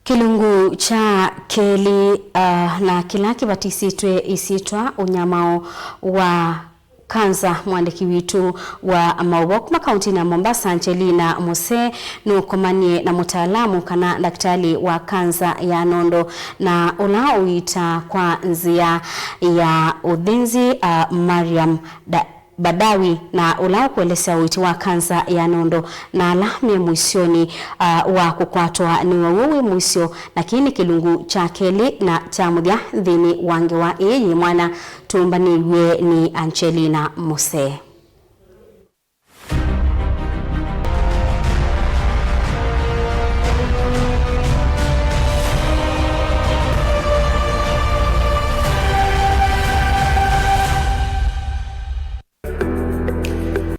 Kilungu cha keli na kilaki batisitwe isitwa Unyamao wa kanza mwandiki witu wa Mawok kaunti na Mombasa Angelina Mose nukomanie na mutaalamu kana Ndakitali wa kanza ya Nondo na unaoita kwa nzia ya udhinzi Mariam Badawi na ulao kuelesya witi wa kanza ya Nondo na alame muisyoni wa kukwatwa ni wawewe muisyo lakini kilungu cha keli na cha mudia dhini wange wa mwana tumbaniwe ni Angelina Mose.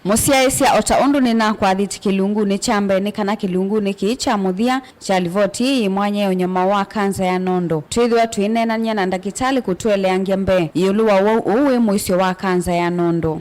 Musyai sia ota undu nina kwa dhiti kilungu ni chambe ni kana kilungu ni kiicha muthia cha Livoti mwanya Unyamao wa kanza ya Nondo. Tuithwa tuinenania na Ndakitali kutueleangia mbe iulu uwe muisyo wa kanza ya Nondo.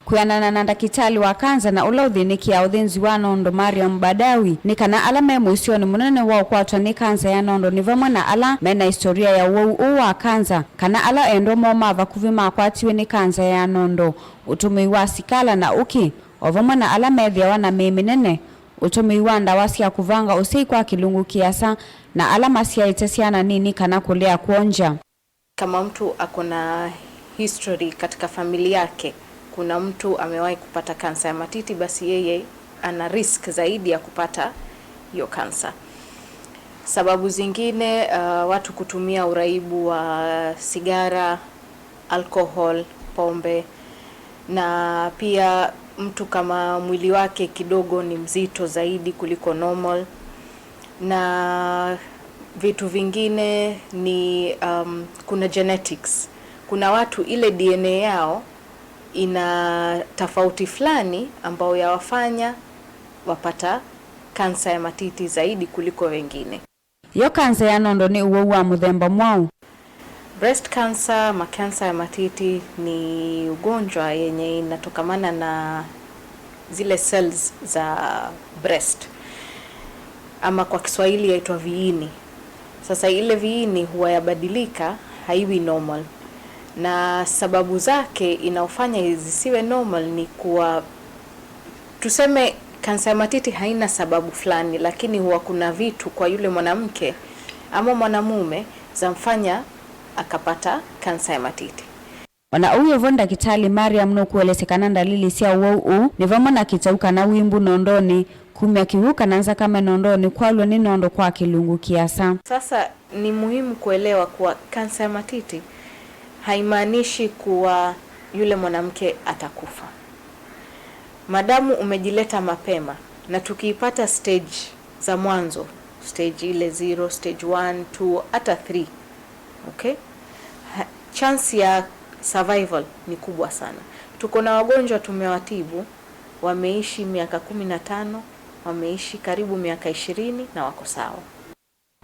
Kuyanana na Ndakitali wa kanza na ula uthiniki ya uthinzi wa Nondo Mariam Badawi ni kana ala me muisyo ni munene wa ukwatwa ni kanza ya Nondo ni vamwe na ala mena historia ya uwau wa kanza kana ala endo moma vakuvima akwatiwe ni kanza ya Nondo utumi wa sikala na uki ovamwe na ala methia wana meminene utumi wa ndawasi ya kuvanga usei kwa kilungu kiasa na ala masia itesiana nini kana kulea kuonja. Kama mtu akona history katika familia yake, kuna mtu amewahi kupata kansa ya matiti, basi yeye ana risk zaidi ya kupata hiyo kansa. Sababu zingine, watu kutumia uraibu wa sigara, alcohol, pombe, na pia mtu kama mwili wake kidogo ni mzito zaidi kuliko normal, na vitu vingine ni kuna genetics. Kuna watu ile DNA yao ina tofauti fulani ambao yawafanya wapata kansa ya matiti zaidi kuliko wengine. Yo kansa ya Nondo ni uwau wa muthemba mwau. Breast cancer, makansa ya matiti ni ugonjwa yenye inatokamana na zile cells za breast, ama kwa Kiswahili yaitwa viini. Sasa ile viini huwa yabadilika, haiwi normal. Na sababu zake inaofanya zisiwe normal ni kuwa, tuseme kansa ya matiti haina sababu fulani, lakini huwa kuna vitu kwa yule mwanamke ama mwanamume zamfanya akapata kansa ya matiti. Wana uyo vonda kitali Mariam nukuelesya dalili sia uwau ni vamwe na kitauka na wimbu Nondoni kumya kivuka nanza kama Nondoni kwalwa ni Nondo kwa kilungu kiasa. Sasa ni muhimu kuelewa kuwa kansa ya matiti haimaanishi kuwa yule mwanamke atakufa. Madamu umejileta mapema na tukiipata stage za mwanzo, stage ile 0, stage 1, 2, hata 3, okay? Chance ya survival ni kubwa sana. Tuko na wagonjwa tumewatibu, wameishi miaka 15, wameishi karibu miaka 20 na wako sawa.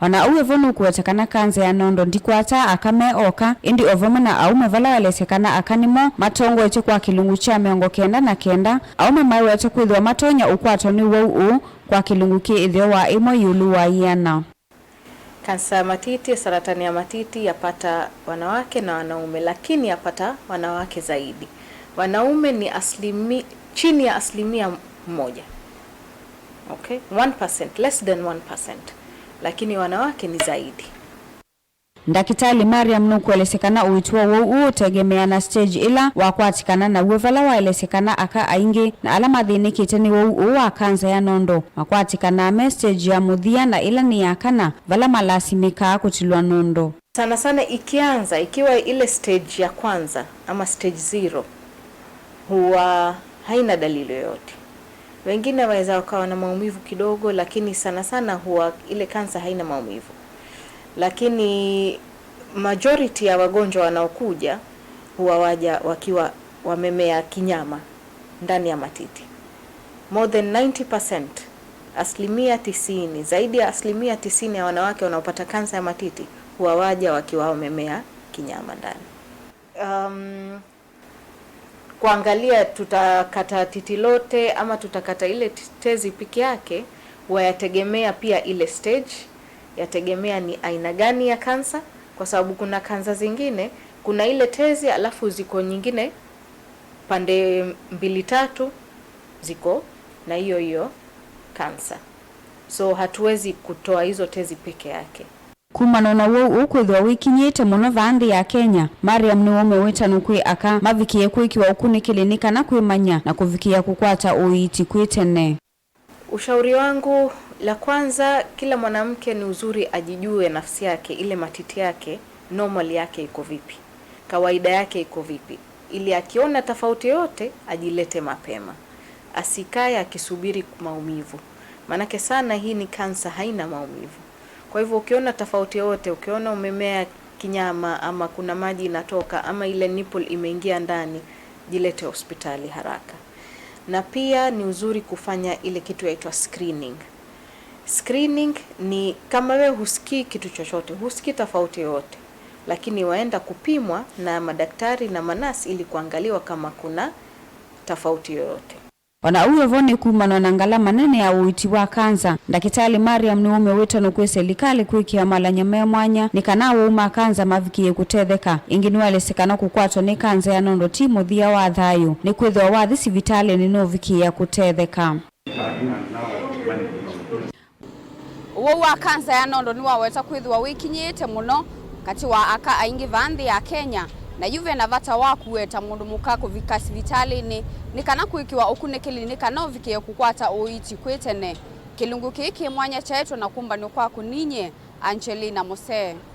Wana uwe vonu kuwetekana kanza ya Nondo ndikwata akame oka indi ovama na aume vala walesekana akanimo matongo eche kwa kilungu cha miongo kenda na kenda aume mawe eche kuidhwa matonya ukwato ni uwau kwa kilungu ki idhio wa imo iulu wa iana. Kansa ya matiti, saratani ya matiti yapata wanawake na wanaume, lakini yapata wanawake zaidi. Wanaume ni chini ya 1%. Okay? 1%, less than 1%. Lakini wanawake ni zaidi. Ndakitali Mariam nukuelesya uitwa uo tegemea na stage ila wakwatikana na uwevala waelesya aka aingi na alama thinikite ni uo wa kanza ya Nondo wakwatikana me stage ya muthia na ila ni yakana vala malasimika kutilwa Nondo. Sana sana ikiwa ile stage ya kwanza ama stage 0 huwa haina dalili yoyote. Wengine waweza wakawa na maumivu kidogo, lakini sana sana huwa ile kansa haina maumivu. Lakini majority ya wagonjwa wanaokuja huwa waja wakiwa wamemea kinyama ndani ya matiti. More than 90%, 90%, zaidi ya 90% ya wanawake wanaopata kansa ya matiti huwa waja wakiwa wamemea kinyama ndani. kuangalia tutakata titi lote ama tutakata ile tezi piki yake, wayategemea pia ile stage, yategemea ni aina gani ya kansa, kwa sababu kuna kansa zingine, kuna ile tezi alafu ziko nyingine pande 2-3 ziko na hiyo kansa. So hatuwezi kutoa hizo tezi peke yake. Kumana na Uwau ukwithwa wikinyite muno vandi ya Kenya, Mariam ni umwe witanu kwi aka mavikie kwikiwa ukunikili kana kwimanya na kuvikia kukwata uiti kwitene. Ushauri wangu la kwanza, kila mwanamke ni uzuri ajijue nafsi yake, ile matiti yake normal yake iko vipi, kawaida yake iko vipi, ili akiona tofauti yote ajilete mapema, asikae akisubiri maumivu. Manake sana hii ni kansa, haina maumivu. Kwa hivyo ukiona tofauti yote, ukiona umemea kinyama ama kuna maji inatoka ama ile nipple imeingia ndani, jilete hospitali haraka. Na pia ni uzuri kufanya ile kitu yaitwa screening. Screening ni kama wewe husikii kitu chochote, husikii tofauti yote, lakini waenda kupimwa na madaktari na manasi ili kuangaliwa kama kuna tofauti yoyote. Ona uyo vone kumana na ngala manene ya uiti wa kansa. Ndakitali Mariam ni ume witanu kwi serikali kwikia malanya mwanya nikana uma kansa mavikie kutetheka. Ingini walesekana kukwatwa ni kansa ya Nondo ti muthia wa thayu. Ni kwithwa wathi sivitali ni no vikia kutetheka. Uwau wa kansa ya Nondo ni waweta kwithwa wikinyite muno kati wa aka aingi vandi ya Kenya. Na yuve na vata wakuweta mundu mukako vika sivitali ni kana kuikiwa ukunikili ni kana uvikie kukwata uiti kwitene. Kilungu kiki mwanya chaetu na kumba ni kwa kuninye Angelina Mose.